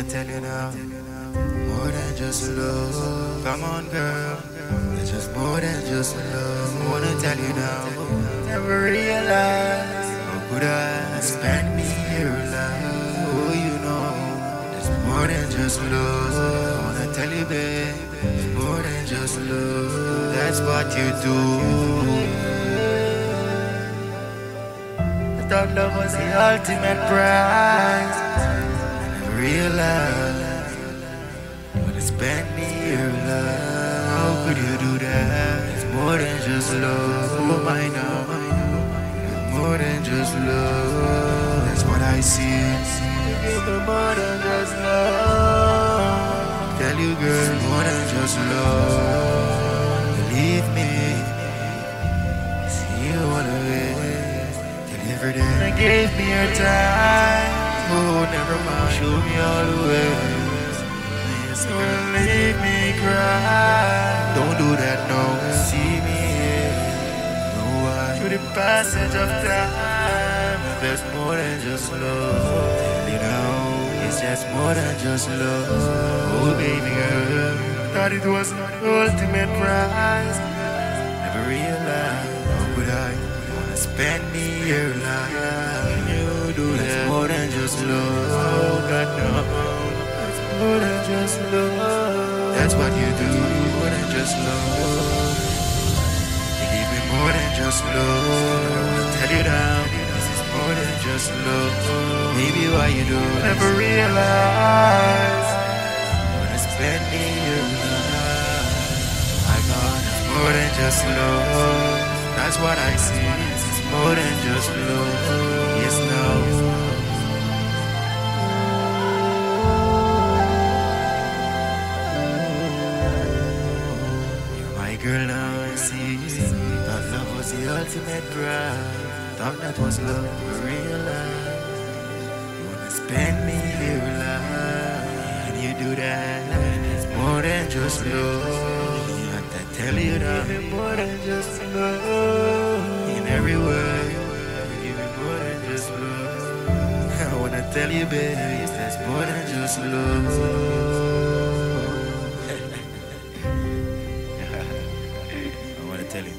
tell you now, more than just love. Come on, girl, it's just more than just love. I wanna tell you now, never realized how could I spend me here alive. Oh, you know, it's more than just love. I wanna tell you, babe, it's more than just love. That's what you do. I thought love was the ultimate prize. I never realized what it's been me your love. How could you do that? It's more than just love. Oh, I know. It's more than just love. That's what I see. It's more than just love. Tell you, girl, more than just love. Believe me. See you all the way. Every day you gave me your time. Oh, never mind. Show me all the way. Don't leave me cry. Don't do that, no. See me here. No, why? Through the passage of time, there's more than just love. You know, it's just more than just love. Oh, baby girl, thought it was the ultimate prize. Never realized. How could I spend me your life? You do that. It's more than just love. Oh, God, no. It's more than just love. That's what you do. More than just love. You give me more than just love. I tell you now, this is more than just love. Maybe why you do never realize when I spend me your life. I got more than just love. That's what I see. It's more than just love. Yes, now. You're my girl now, I see. Thought love was the ultimate drive. Thought that was love for real life. You wanna spend me here alive. And you do that. It's more than just love. I tell you now, more than just love. In every word, you give me more than just love. I wanna tell you, baby, that's more than just love. I wanna tell you.